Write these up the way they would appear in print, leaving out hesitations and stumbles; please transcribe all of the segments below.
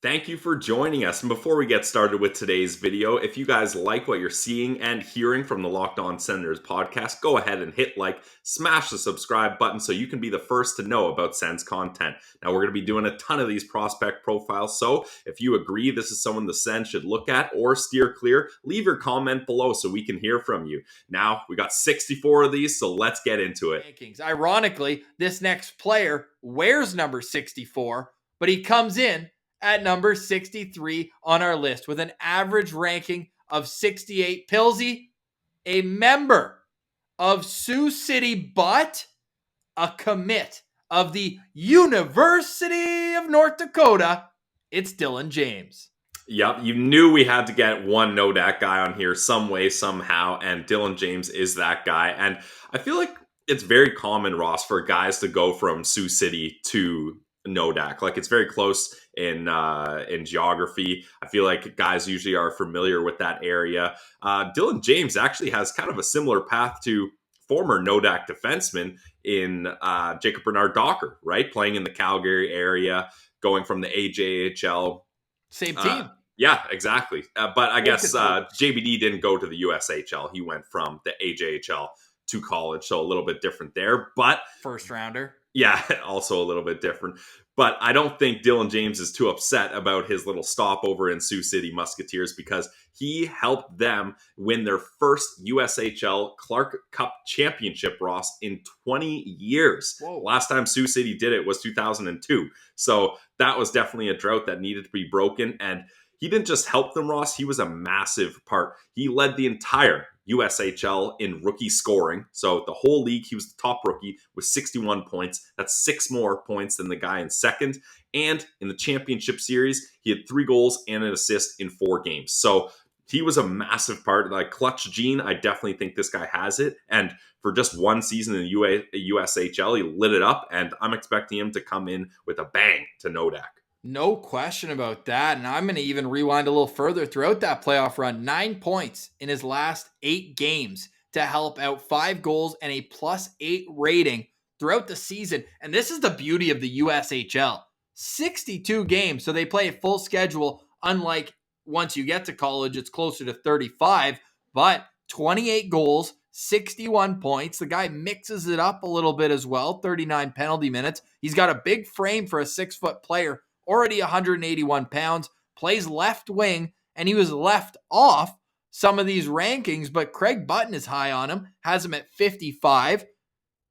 Thank you for joining us. And before we get started with today's video, if you guys like what you're seeing and hearing from the Locked On Senators podcast, go ahead and hit like, smash the subscribe button so you can be the first to know about Sens content. Now, we're going to be doing a ton of these prospect profiles, so if you agree this is someone the Sens should look at or steer clear, leave your comment below so we can hear from you. Now, we got 64 of these, so let's get into it. Rankings. Ironically, this next player wears number 64, but he comes in at number 63 on our list with an average ranking of 68. Pilsy, a member of Sioux City, but a commit of the University of North Dakota. It's Dylan James. Yep, you knew we had to get one Nodak guy on here some way, somehow, and Dylan James is that guy. And I feel like it's very common, Ross, for guys to go from Sioux City to Nodak. Like, it's very close in geography. I feel like guys usually are familiar with that area. Dylan James actually has kind of a similar path to former Nodak defenseman in Jacob Bernard Docker, right? Playing in the Calgary area, going from the AJHL. Same team. Yeah, exactly. But I guess JBD didn't go to the USHL. He went from the AJHL to college, so a little bit different there. But first rounder. Yeah, also a little bit different. But I don't think Dylan James is too upset about his little stopover in Sioux City Musketeers because he helped them win their first USHL Clark Cup championship, Ross, in 20 years. Whoa. Last time Sioux City did it was 2002. So that was definitely a drought that needed to be broken. And he didn't just help them, Ross. He was a massive part. He led the entire USHL in rookie scoring. So the whole league, he was the top rookie with 61 points. That's 6 more points than the guy in second. And in the championship series, he had 3 goals and an assist in 4 games. So he was a massive part. Like, clutch gene, I definitely think this guy has it. And for just one season in the USHL, he lit it up. And I'm expecting him to come in with a bang to Nodak. No question about that. And I'm going to even rewind a little further throughout that playoff run. 9 points in his last 8 games to help out, 5 goals and a +8 rating throughout the season. And this is the beauty of the USHL. 62 games. So they play a full schedule. Unlike once you get to college, it's closer to 35. But 28 goals, 61 points. The guy mixes it up a little bit as well. 39 penalty minutes. He's got a big frame for a 6-foot player. Already 181 pounds, plays left wing, and he was left off some of these rankings, but Craig Button is high on him, has him at 55.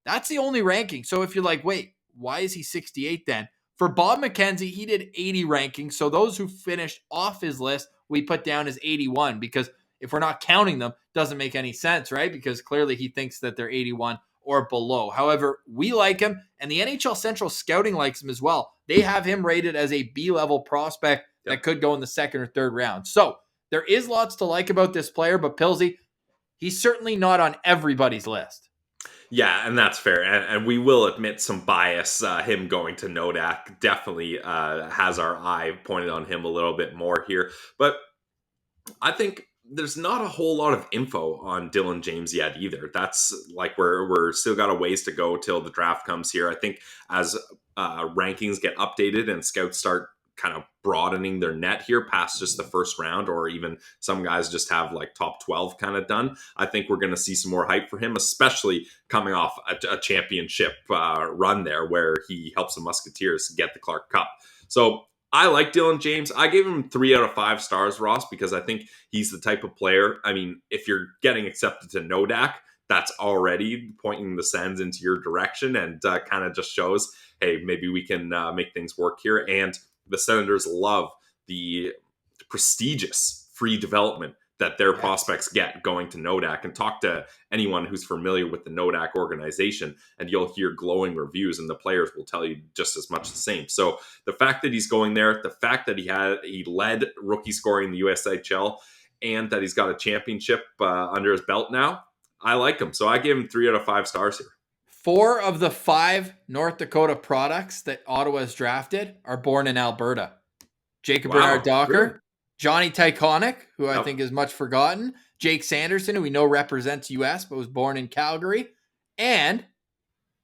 That's the only ranking. So if you're like, wait, why is he 68 then? For Bob McKenzie, he did 80 rankings. So those who finished off his list, we put down as 81, because if we're not counting them, doesn't make any sense, right? Because clearly he thinks that they're 81 or below. However, we like him, and the NHL Central Scouting likes him as well. They have him rated as a B-level prospect that could go in the 2nd or 3rd round. So there is lots to like about this player, but Pilsy, he's certainly not on everybody's list. Yeah, and that's fair. And we will admit some bias. Him going to Nodak definitely has our eye pointed on him a little bit more here. But I think there's not a whole lot of info on Dylan James yet either. That's like we're still got a ways to go till the draft comes here. I think as rankings get updated and scouts start kind of broadening their net here past just the first round, or even some guys just have like top 12 kind of done, I think we're going to see some more hype for him, especially coming off a championship run there where he helps the Musketeers get the Clark Cup. So I like Dylan James. I gave him 3 out of 5 stars, Ross, because I think he's the type of player. I mean, if you're getting accepted to Nodak, that's already pointing the Sens into your direction and kind of just shows, hey, maybe we can make things work here. And the Senators love the prestigious free development that their prospects get going to Nodak. And talk to anyone who's familiar with the Nodak organization, and you'll hear glowing reviews, and the players will tell you just as much the same. So the fact that he's going there, the fact that he led rookie scoring in the USHL, and that he's got a championship under his belt now, I like him. So I gave him 3 out of 5 stars here. 4 of the 5 North Dakota products that Ottawa has drafted are born in Alberta. Jacob Bernard Docker, really? Johnny Tyconic, who I think is much forgotten, Jake Sanderson, who we know represents US but was born in Calgary, and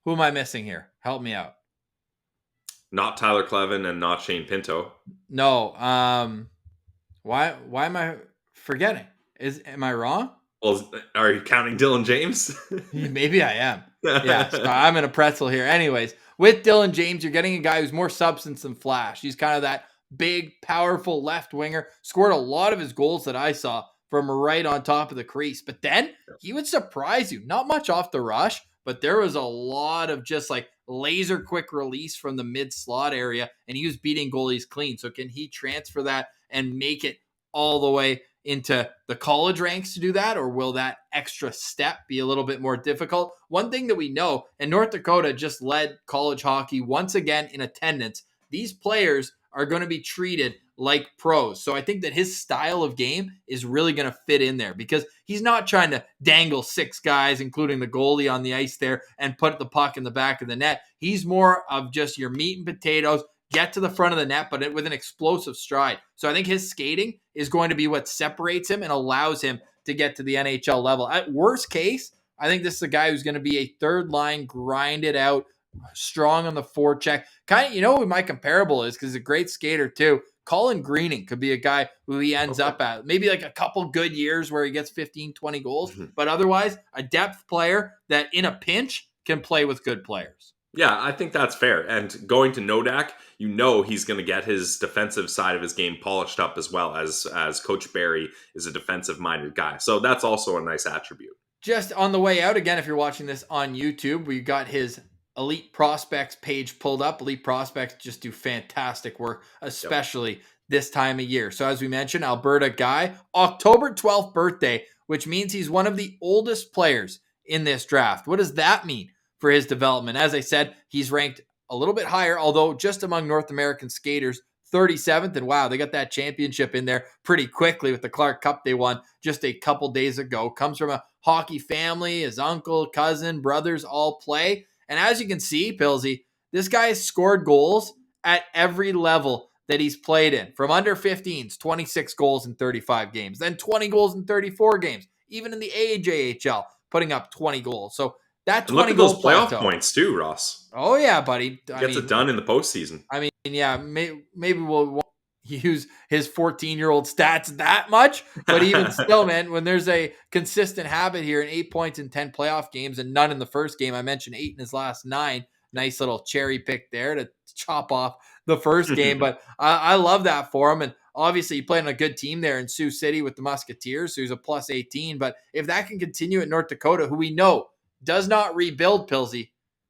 who am I missing here? Help me out. Not Tyler Clevin and not Shane Pinto. No. Why am I forgetting? Am I wrong? Well, are you counting Dylan James? Maybe I am. Yeah, so I'm in a pretzel here. Anyways, with Dylan James, you're getting a guy who's more substance than flash. He's kind of that big, powerful left winger. Scored a lot of his goals that I saw from right on top of the crease. But then he would surprise you. Not much off the rush, but there was a lot of just like laser quick release from the mid slot area, and he was beating goalies clean. So can he transfer that and make it all the way into the college ranks to do that, or will that extra step be a little bit more difficult? One thing that we know, and North Dakota just led college hockey once again in attendance, these players are going to be treated like pros. So I think that his style of game is really going to fit in there because he's not trying to dangle six guys, including the goalie on the ice there, and put the puck in the back of the net. He's more of just your meat and potatoes, get to the front of the net, but with an explosive stride. So I think his skating is going to be what separates him and allows him to get to the NHL level. At worst case, I think this is a guy who's going to be a third line, grinded out, strong on the forecheck. Kind of, you know who my comparable is because he's a great skater too. Colin Greening could be a guy who he ends up at. Maybe like a couple good years where he gets 15, 20 goals, but otherwise a depth player that in a pinch can play with good players. Yeah, I think that's fair. And going to Nodak, you know he's going to get his defensive side of his game polished up as well as Coach Barry is a defensive-minded guy. So that's also a nice attribute. Just on the way out, again, if you're watching this on YouTube, we got his Elite Prospects page pulled up. Elite Prospects just do fantastic work, especially this time of year. So as we mentioned, Alberta guy, October 12th birthday, which means he's one of the oldest players in this draft. What does that mean for his development? As I said, he's ranked a little bit higher, although just among North American skaters, 37th. And wow, they got that championship in there pretty quickly with the Clark Cup they won just a couple days ago. Comes from a hockey family, his uncle, cousin, brothers all play. And as you can see, Pilsy, this guy has scored goals at every level that he's played in. From under 15s, 26 goals in 35 games, then 20 goals in 34 games, even in the AJHL, putting up 20 goals. So that 20 look at goal those playoff plateau. Points too, Ross. Oh yeah, buddy. Gets it done in the postseason. I mean, yeah, maybe we'll use his 14-year-old stats that much, but even still, man, when there's a consistent habit here in 8 points in 10 playoff games and none in the first game, I mentioned 8 in his last 9. Nice little cherry pick there to chop off the first game, but I love that for him. And obviously, he played on a good team there in Sioux City with the Musketeers, so he's a plus 18. But if that can continue at North Dakota, who we know does not rebuild, Pilsy,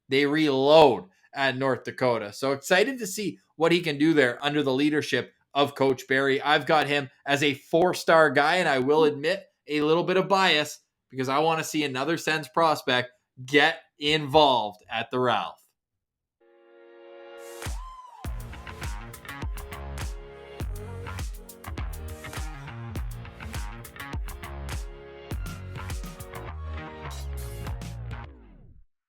they reload at North Dakota. So excited to see what he can do there under the leadership of Coach Barry. I've got him as a 4-star guy, and I will admit a little bit of bias because I want to see another Sens prospect get involved at the Ralph.